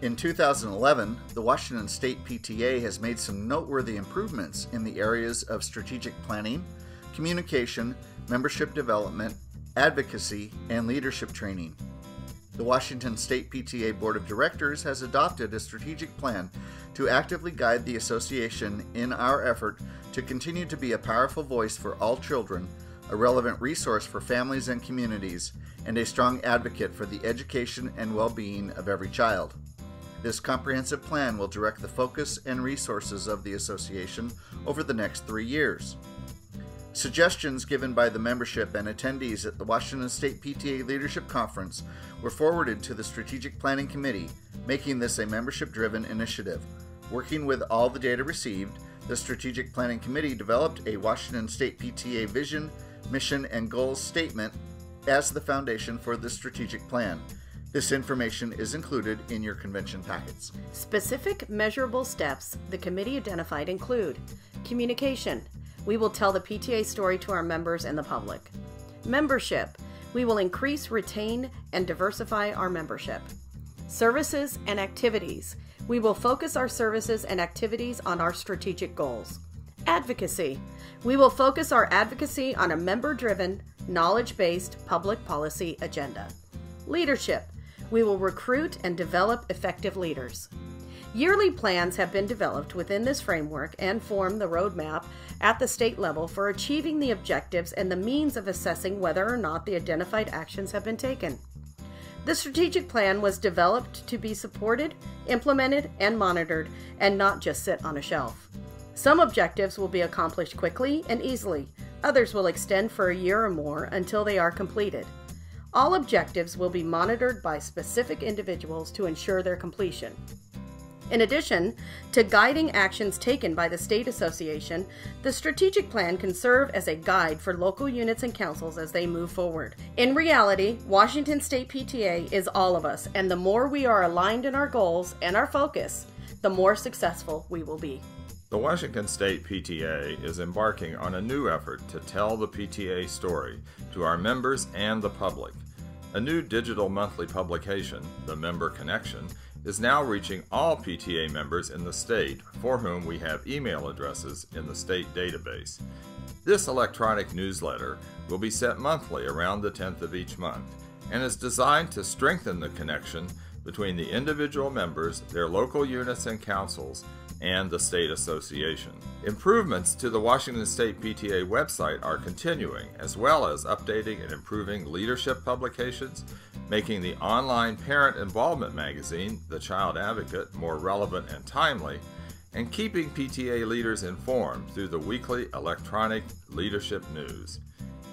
In 2011, the Washington State PTA has made some noteworthy improvements in the areas of strategic planning, communication, membership development, advocacy, and leadership training. The Washington State PTA Board of Directors has adopted a strategic plan to actively guide the association in our effort to continue to be a powerful voice for all children, a relevant resource for families and communities, and a strong advocate for the education and well-being of every child. This comprehensive plan will direct the focus and resources of the association over the next 3 years. Suggestions given by the membership and attendees at the Washington State PTA Leadership Conference were forwarded to the Strategic Planning Committee, making this a membership-driven initiative. Working with all the data received, the Strategic Planning Committee developed a Washington State PTA vision, mission, and goals statement as the foundation for the strategic plan. This information is included in your convention packets. Specific measurable steps the committee identified include communication. We will tell the PTA story to our members and the public. Membership. We will increase, retain, and diversify our membership. Services and activities. We will focus our services and activities on our strategic goals. Advocacy. We will focus our advocacy on a member-driven, knowledge-based public policy agenda. Leadership. We will recruit and develop effective leaders. Yearly plans have been developed within this framework and form the roadmap at the state level for achieving the objectives and the means of assessing whether or not the identified actions have been taken. The strategic plan was developed to be supported, implemented, and monitored, and not just sit on a shelf. Some objectives will be accomplished quickly and easily. Others will extend for a year or more until they are completed. All objectives will be monitored by specific individuals to ensure their completion. In addition to guiding actions taken by the State Association, the strategic plan can serve as a guide for local units and councils as they move forward. In reality, Washington State PTA is all of us, and the more we are aligned in our goals and our focus, the more successful we will be. The Washington State PTA is embarking on a new effort to tell the PTA story to our members and the public. A new digital monthly publication, The Member Connection, is now reaching all PTA members in the state for whom we have email addresses in the state database. This electronic newsletter will be sent monthly around the 10th of each month and is designed to strengthen the connection between the individual members, their local units and councils, and the state association. Improvements to the Washington State PTA website are continuing, as well as updating and improving leadership publications, making the online parent involvement magazine, The Child Advocate, more relevant and timely, and keeping PTA leaders informed through the weekly electronic leadership news.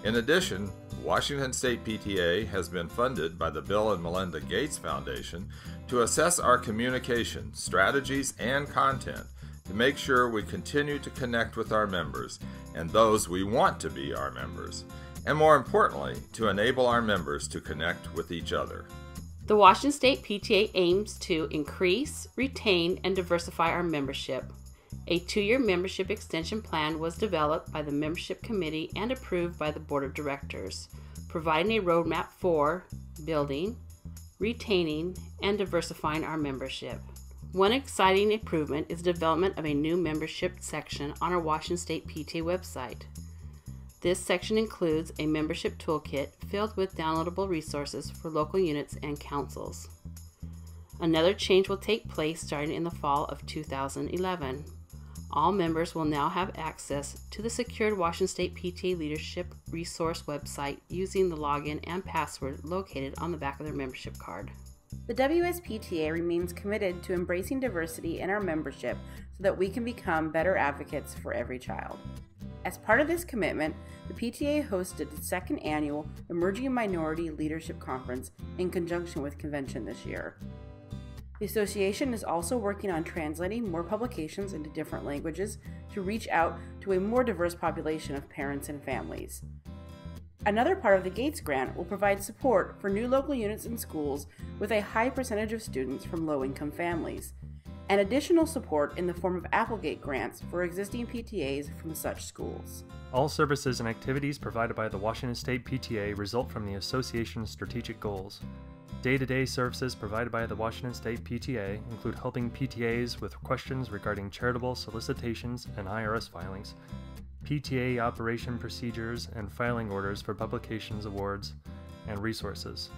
In addition, Washington State PTA has been funded by the Bill and Melinda Gates Foundation to assess our communication, strategies, and content to make sure we continue to connect with our members and those we want to be our members, and more importantly, to enable our members to connect with each other. The Washington State PTA aims to increase, retain, and diversify our membership. A 2-year membership extension plan was developed by the Membership Committee and approved by the Board of Directors, providing a roadmap for building, retaining, and diversifying our membership. One exciting improvement is the development of a new membership section on our Washington State PTA website. This section includes a membership toolkit filled with downloadable resources for local units and councils. Another change will take place starting in the fall of 2011. All members will now have access to the secured Washington State PTA Leadership Resource website using the login and password located on the back of their membership card. The WSPTA remains committed to embracing diversity in our membership so that we can become better advocates for every child. As part of this commitment, the PTA hosted the 2nd annual Emerging Minority Leadership Conference in conjunction with convention this year. The association is also working on translating more publications into different languages to reach out to a more diverse population of parents and families. Another part of the Gates Grant will provide support for new local units and schools with a high percentage of students from low-income families, and additional support in the form of Applegate grants for existing PTAs from such schools. All services and activities provided by the Washington State PTA result from the association's strategic goals. Day-to-day services provided by the Washington State PTA include helping PTAs with questions regarding charitable solicitations and IRS filings, PTA operation procedures and filing orders for publications, awards, and resources.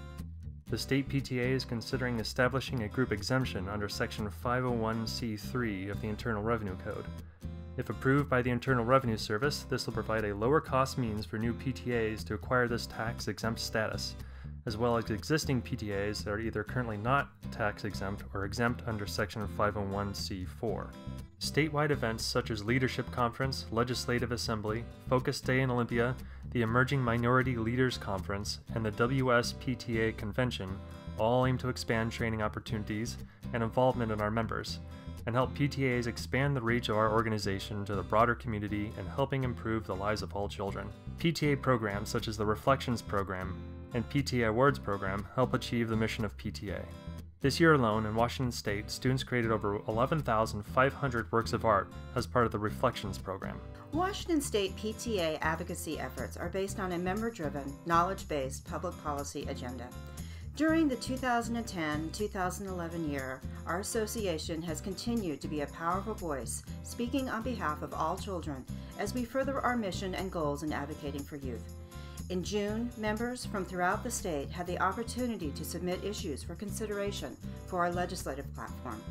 The state PTA is considering establishing a group exemption under Section 501c3 of the Internal Revenue Code. If approved by the Internal Revenue Service, this will provide a lower cost means for new PTAs to acquire this tax-exempt status, as well as existing PTAs that are either currently not tax-exempt or exempt under Section 501c4. Statewide events such as Leadership Conference, Legislative Assembly, Focus Day in Olympia, the Emerging Minority Leaders Conference, and the WSPTA Convention all aim to expand training opportunities and involvement in our members, and help PTAs expand the reach of our organization to the broader community and helping improve the lives of all children. PTA programs such as the Reflections Program and PTA Awards Program help achieve the mission of PTA. This year alone in Washington State, students created over 11,500 works of art as part of the Reflections Program. Washington State PTA advocacy efforts are based on a member-driven, knowledge-based public policy agenda. During the 2010-2011 year, our association has continued to be a powerful voice, speaking on behalf of all children as we further our mission and goals in advocating for youth. In June, members from throughout the state had the opportunity to submit issues for consideration for our legislative platform.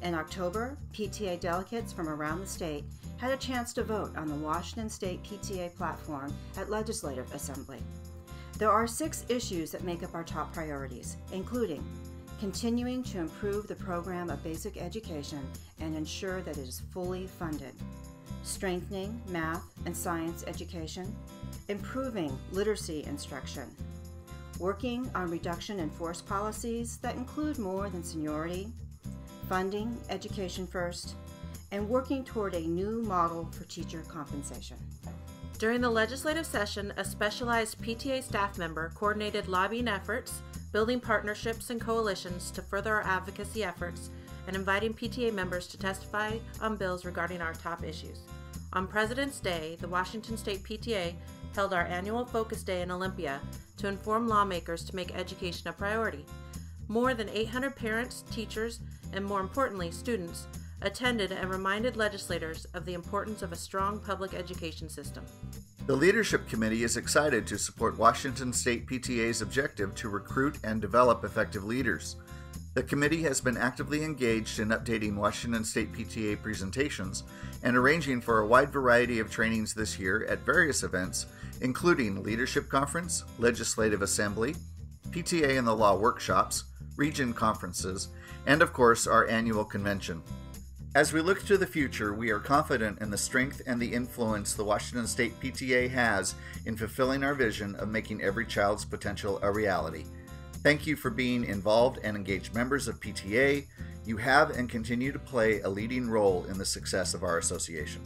In October, PTA delegates from around the state had a chance to vote on the Washington State PTA platform at Legislative Assembly. There are 6 issues that make up our top priorities, including continuing to improve the program of basic education and ensure that it is fully funded, strengthening math and science education, improving literacy instruction, working on reduction in force policies that include more than seniority, funding education first, and working toward a new model for teacher compensation. During the legislative session, a specialized PTA staff member coordinated lobbying efforts, building partnerships and coalitions to further our advocacy efforts, and inviting PTA members to testify on bills regarding our top issues. On President's Day, the Washington State PTA held our annual Focus Day in Olympia to inform lawmakers to make education a priority. More than 800 parents, teachers, and more importantly, students attended and reminded legislators of the importance of a strong public education system. The Leadership Committee is excited to support Washington State PTA's objective to recruit and develop effective leaders. The committee has been actively engaged in updating Washington State PTA presentations and arranging for a wide variety of trainings this year at various events, including Leadership Conference, Legislative Assembly, PTA and the Law workshops, region conferences, and of course our annual convention. As we look to the future, we are confident in the strength and the influence the Washington State PTA has in fulfilling our vision of making every child's potential a reality. Thank you for being involved and engaged members of PTA. You have and continue to play a leading role in the success of our association.